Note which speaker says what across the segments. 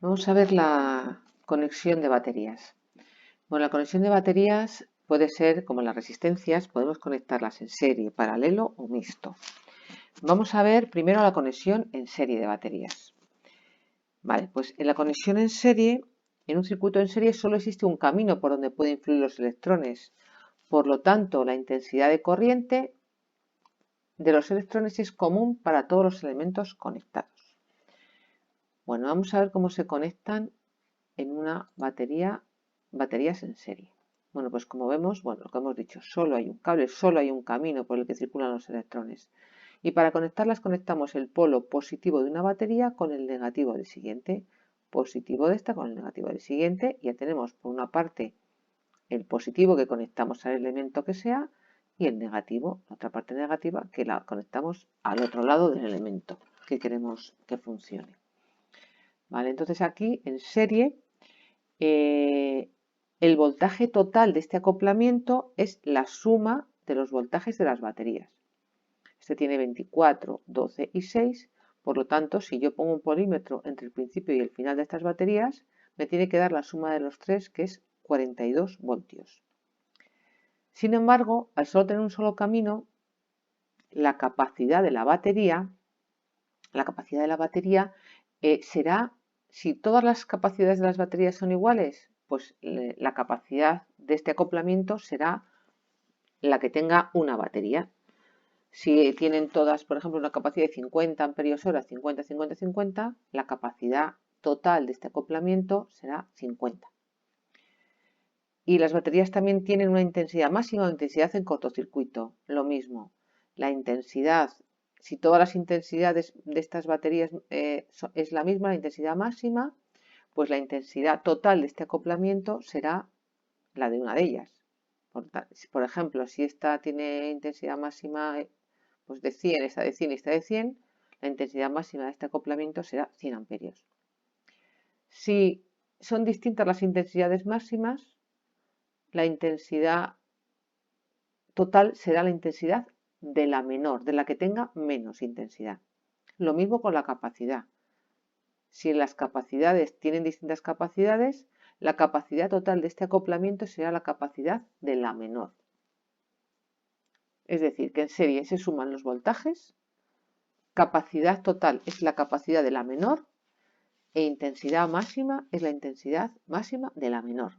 Speaker 1: Vamos a ver la conexión de baterías. Bueno, la conexión de baterías puede ser, como las resistencias, podemos conectarlas en serie, paralelo o mixto. Vamos a ver primero la conexión en serie de baterías. Vale, pues en la conexión en serie, en un circuito en serie solo existe un camino por donde pueden influir los electrones. Por lo tanto, la intensidad de corriente de los electrones es común para todos los elementos conectados. Bueno, vamos a ver cómo se conectan en una baterías en serie. Bueno, pues como vemos, bueno, lo que hemos dicho, solo hay un cable, solo hay un camino por el que circulan los electrones. Y para conectarlas conectamos el polo positivo de una batería con el negativo del siguiente, positivo de esta con el negativo del siguiente, y ya tenemos por una parte el positivo que conectamos al elemento que sea y el negativo, la otra parte negativa, que la conectamos al otro lado del elemento que queremos que funcione. Vale, entonces aquí en serie el voltaje total de este acoplamiento es la suma de los voltajes de las baterías. Este tiene 24, 12 y 6, por lo tanto, si yo pongo un polímetro entre el principio y el final de estas baterías, me tiene que dar la suma de los tres, que es 42 voltios. Sin embargo, al solo tener un solo camino, la capacidad de la batería será, si todas las capacidades de las baterías son iguales, pues la capacidad de este acoplamiento será la que tenga una batería. Si tienen todas, por ejemplo, una capacidad de 50 amperios hora, 50, 50, 50, la capacidad total de este acoplamiento será 50. Y las baterías también tienen una intensidad máxima o intensidad en cortocircuito. Lo mismo, la intensidad, si todas las intensidades de estas baterías es la misma, la intensidad máxima, pues la intensidad total de este acoplamiento será la de una de ellas. Por ejemplo, si esta tiene intensidad máxima pues de 100, esta de 100 y esta de 100, la intensidad máxima de este acoplamiento será 100 amperios. Si son distintas las intensidades máximas, la intensidad total será la intensidad de la menor, de la que tenga menos intensidad. Lo mismo con la capacidad. Si las capacidades tienen distintas capacidades, la capacidad total de este acoplamiento será la capacidad de la menor. Es decir, que en serie se suman los voltajes, capacidad total es la capacidad de la menor e intensidad máxima es la intensidad máxima de la menor.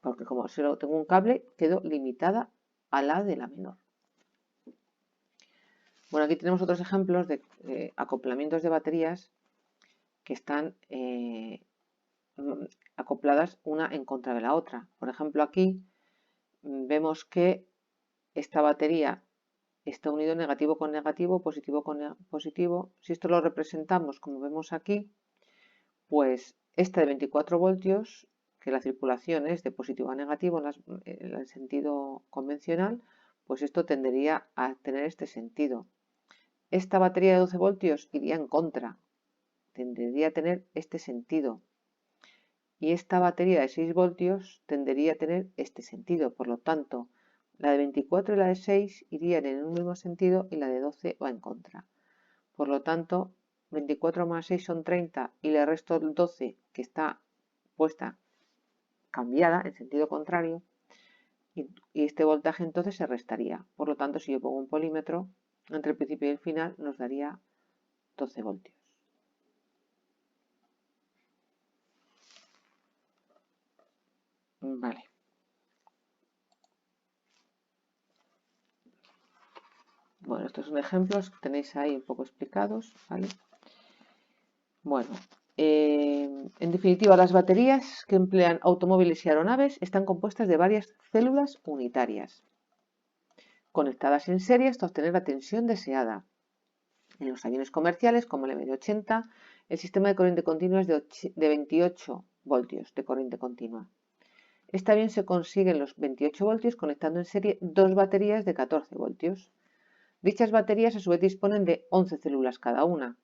Speaker 1: Porque como solo tengo un cable, quedo limitada a la de la menor. Bueno, aquí tenemos otros ejemplos de acoplamientos de baterías que están acopladas una en contra de la otra. Por ejemplo, aquí vemos que esta batería está unido negativo con negativo, positivo con positivo. Si esto lo representamos como vemos aquí, pues esta de 24 voltios, que la circulación es de positivo a negativo en el sentido convencional, pues esto tendería a tener este sentido. Esta batería de 12 voltios iría en contra, tendería a tener este sentido. Y esta batería de 6 voltios tendería a tener este sentido. Por lo tanto, la de 24 y la de 6 irían en un mismo sentido y la de 12 va en contra. Por lo tanto, 24 más 6 son 30 y le resto el 12 que está puesta cambiada en sentido contrario y este voltaje entonces se restaría. Por lo tanto, si yo pongo un polímetro entre el principio y el final nos daría 12 voltios. Vale. Bueno, estos son ejemplos que tenéis ahí un poco explicados, ¿vale? Bueno, en definitiva, las baterías que emplean automóviles y aeronaves están compuestas de varias células unitarias, conectadas en serie hasta obtener la tensión deseada. En los aviones comerciales, como el M80, el sistema de corriente continua es de 28 voltios de corriente continua. Este avión se consigue en los 28 voltios conectando en serie dos baterías de 14 voltios. Dichas baterías a su vez disponen de 11 células cada una.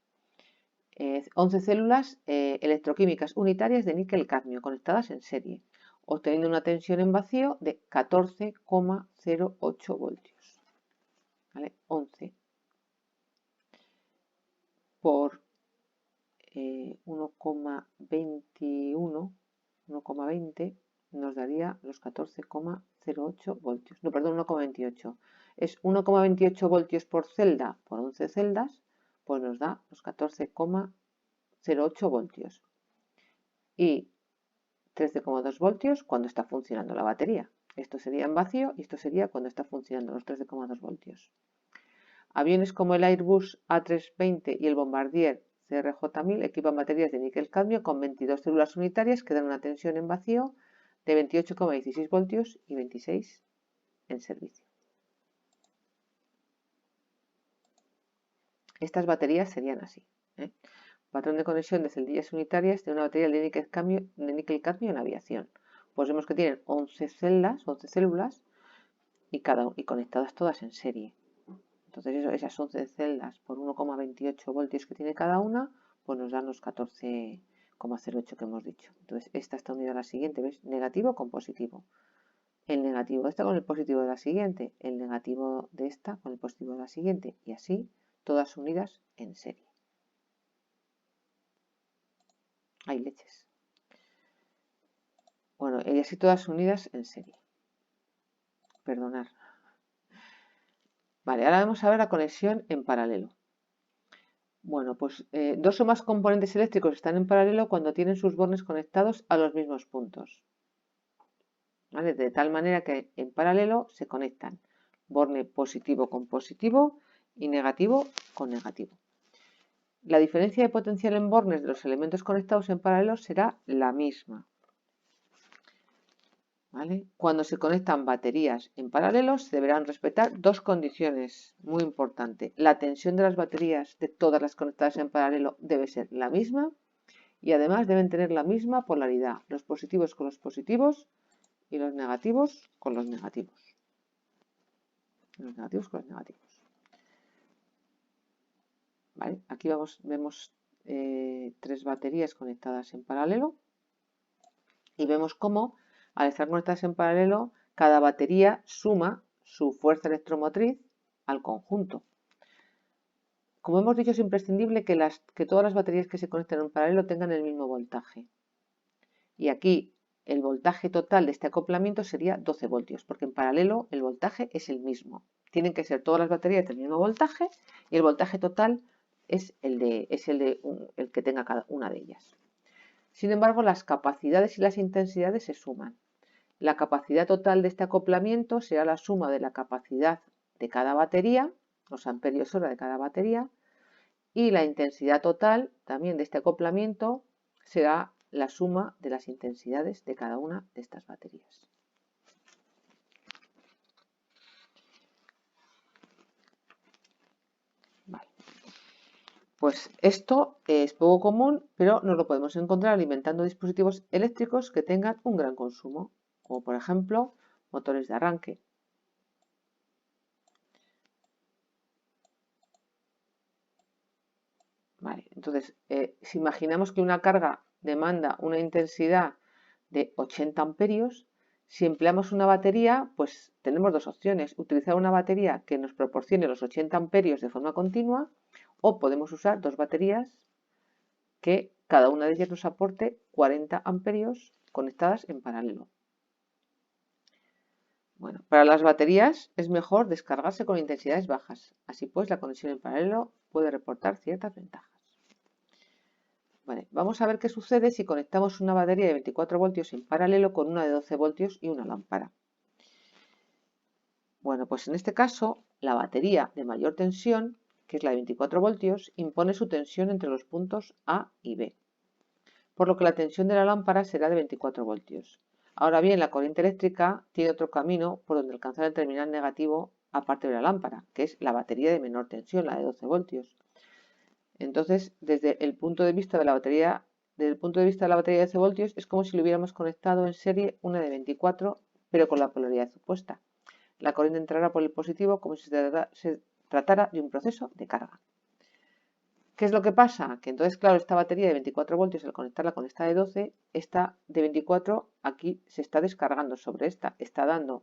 Speaker 1: 11 células electroquímicas unitarias de níquel-cadmio conectadas en serie, obteniendo una tensión en vacío de 14,08 voltios. ¿Vale? 11 por 1,21, 1,20 nos daría los 14,08 voltios. No, perdón, 1,28. Es 1,28 voltios por celda por 11 celdas, pues nos da los 14,08 voltios. Y 13,2 voltios cuando está funcionando la batería. Esto sería en vacío y esto sería cuando está funcionando los 13,2 voltios. Aviones como el Airbus A320 y el Bombardier CRJ1000 equipan baterías de níquel-cadmio con 22 células unitarias que dan una tensión en vacío de 28,16 voltios y 26 en servicio. Estas baterías serían así. Patrón de conexión de celdillas unitarias de una batería de níquel-cadmio en aviación. Pues vemos que tienen 11 celdas, 11 células y conectadas todas en serie. Entonces esas 11 celdas por 1,28 voltios que tiene cada una, pues nos dan los 14,08 que hemos dicho. Entonces esta está unida a la siguiente, ¿ves? Negativo con positivo. El negativo de esta con el positivo de la siguiente. El negativo de esta con el positivo de la siguiente. Y así, todas unidas en serie. Hay leches. Bueno, y así todas unidas en serie. Perdonar. Vale, ahora vamos a ver la conexión en paralelo. Bueno, pues dos o más componentes eléctricos están en paralelo cuando tienen sus bornes conectados a los mismos puntos. ¿Vale? De tal manera que en paralelo se conectan borne positivo con positivo y negativo con negativo. La diferencia de potencial en bornes de los elementos conectados en paralelo será la misma. ¿Vale? Cuando se conectan baterías en paralelo se deberán respetar dos condiciones muy importantes. La tensión de las baterías de todas las conectadas en paralelo debe ser la misma y además deben tener la misma polaridad, los positivos con los positivos y los negativos con los negativos. Los negativos con los negativos. ¿Vale? Aquí vemos tres baterías conectadas en paralelo y vemos cómo al estar conectadas en paralelo cada batería suma su fuerza electromotriz al conjunto. Como hemos dicho, es imprescindible que todas las baterías que se conecten en paralelo tengan el mismo voltaje. Y aquí el voltaje total de este acoplamiento sería 12 voltios, porque en paralelo el voltaje es el mismo. Tienen que ser todas las baterías del mismo voltaje y el voltaje total es el que tenga cada una de ellas. Sin embargo, las capacidades y las intensidades se suman. La capacidad total de este acoplamiento será la suma de la capacidad de cada batería, los amperios hora de cada batería, y la intensidad total también de este acoplamiento será la suma de las intensidades de cada una de estas baterías. Vale. Pues esto es poco común, pero nos lo podemos encontrar alimentando dispositivos eléctricos que tengan un gran consumo, como por ejemplo motores de arranque. Vale, entonces, si imaginamos que una carga demanda una intensidad de 80 amperios, si empleamos una batería, pues tenemos dos opciones. Utilizar una batería que nos proporcione los 80 amperios de forma continua o podemos usar dos baterías que cada una de ellas nos aporte 40 amperios conectadas en paralelo. Bueno, para las baterías es mejor descargarse con intensidades bajas. Así pues, la conexión en paralelo puede reportar ciertas ventajas. Vale, vamos a ver qué sucede si conectamos una batería de 24 voltios en paralelo con una de 12 voltios y una lámpara. Bueno, pues en este caso, la batería de mayor tensión, que es la de 24 voltios, impone su tensión entre los puntos A y B, por lo que la tensión de la lámpara será de 24 voltios. Ahora bien, la corriente eléctrica tiene otro camino por donde alcanzar el terminal negativo aparte de la lámpara, que es la batería de menor tensión, la de 12 voltios. Entonces, desde el punto de vista de la batería, de 12 voltios, es como si lo hubiéramos conectado en serie una de 24, pero con la polaridad opuesta. La corriente entrará por el positivo como si se tratara de un proceso de carga. ¿Qué es lo que pasa? Que entonces, claro, esta batería de 24 voltios, al conectarla con esta de 12, esta de 24 aquí se está descargando sobre esta, está dando.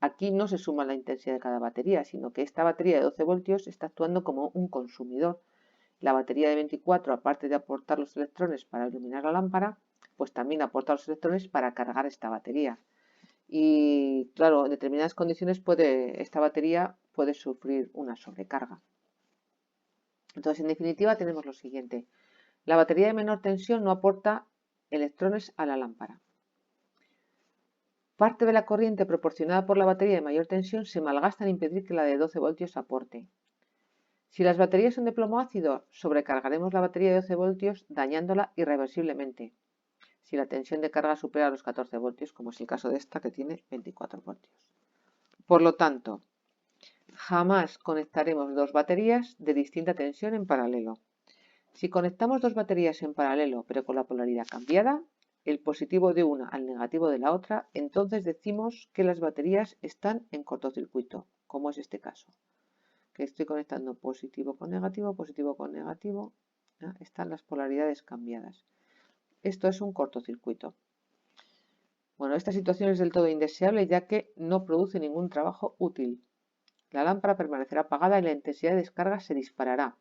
Speaker 1: Aquí no se suma la intensidad de cada batería, sino que esta batería de 12 voltios está actuando como un consumidor la batería de 24, aparte de aportar los electrones para iluminar la lámpara, pues también aporta los electrones para cargar esta batería. Y claro, en determinadas condiciones esta batería puede sufrir una sobrecarga. Entonces, en definitiva, tenemos lo siguiente. La batería de menor tensión no aporta electrones a la lámpara. Parte de la corriente proporcionada por la batería de mayor tensión se malgasta en impedir que la de 12 voltios aporte. Si las baterías son de plomo ácido, sobrecargaremos la batería de 12 voltios dañándola irreversiblemente. Si la tensión de carga supera los 14 voltios, como es el caso de esta que tiene 24 voltios. Por lo tanto, jamás conectaremos dos baterías de distinta tensión en paralelo. Si conectamos dos baterías en paralelo pero con la polaridad cambiada, el positivo de una al negativo de la otra, entonces decimos que las baterías están en cortocircuito, como es este caso, que estoy conectando positivo con negativo, ¿ya? Están las polaridades cambiadas. Esto es un cortocircuito. Bueno, esta situación es del todo indeseable ya que no produce ningún trabajo útil. La lámpara permanecerá apagada y la intensidad de descarga se disparará,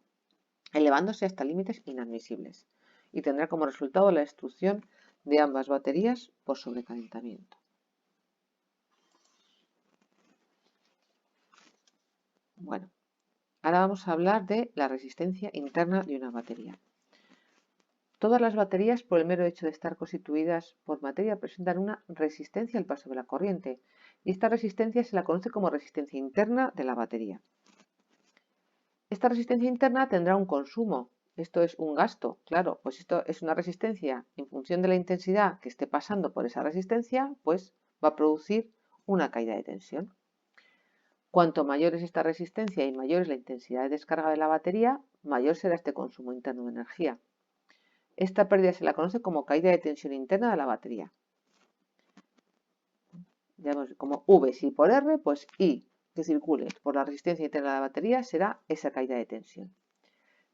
Speaker 1: elevándose hasta límites inadmisibles, y tendrá como resultado la destrucción de ambas baterías por sobrecalentamiento. Bueno, ahora vamos a hablar de la resistencia interna de una batería. Todas las baterías, por el mero hecho de estar constituidas por materia, presentan una resistencia al paso de la corriente, y esta resistencia se la conoce como resistencia interna de la batería. Esta resistencia interna tendrá un consumo, esto es un gasto, claro, pues esto es una resistencia en función de la intensidad que esté pasando por esa resistencia, pues va a producir una caída de tensión. Cuanto mayor es esta resistencia y mayor es la intensidad de descarga de la batería, mayor será este consumo interno de energía. Esta pérdida se la conoce como caída de tensión interna de la batería. Ya vemos como V, si por R, pues I, que circule por la resistencia interna de la batería, será esa caída de tensión.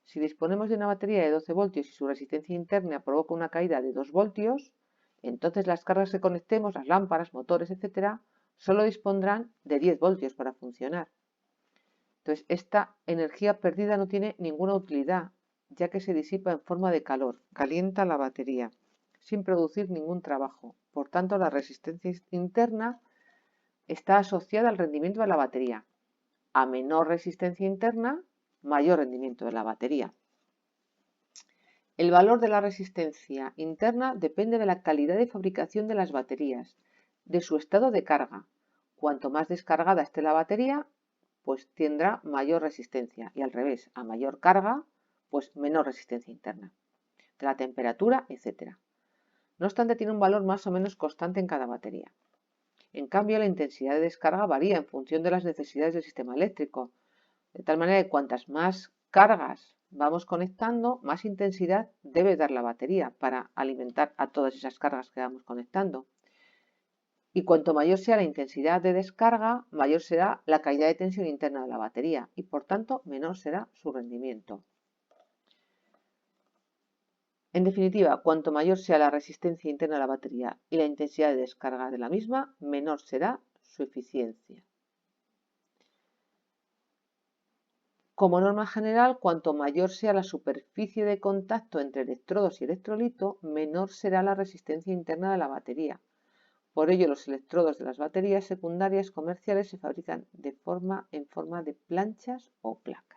Speaker 1: Si disponemos de una batería de 12 voltios y su resistencia interna provoca una caída de 2 voltios, entonces las cargas que conectemos, las lámparas, motores, etc., solo dispondrán de 10 voltios para funcionar. Entonces, esta energía perdida no tiene ninguna utilidad, ya que se disipa en forma de calor, calienta la batería, sin producir ningún trabajo. Por tanto, la resistencia interna está asociada al rendimiento de la batería. A menor resistencia interna, mayor rendimiento de la batería. El valor de la resistencia interna depende de la calidad de fabricación de las baterías, de su estado de carga. Cuanto más descargada esté la batería, pues tendrá mayor resistencia, y al revés, a mayor carga, pues menor resistencia interna, de la temperatura, etc. No obstante, tiene un valor más o menos constante en cada batería. En cambio, la intensidad de descarga varía en función de las necesidades del sistema eléctrico, de tal manera que cuantas más cargas vamos conectando, más intensidad debe dar la batería para alimentar a todas esas cargas que vamos conectando. Y cuanto mayor sea la intensidad de descarga, mayor será la caída de tensión interna de la batería y por tanto menor será su rendimiento. En definitiva, cuanto mayor sea la resistencia interna de la batería y la intensidad de descarga de la misma, menor será su eficiencia. Como norma general, cuanto mayor sea la superficie de contacto entre electrodos y electrolito, menor será la resistencia interna de la batería. Por ello, los electrodos de las baterías secundarias comerciales se fabrican en forma de planchas o placas.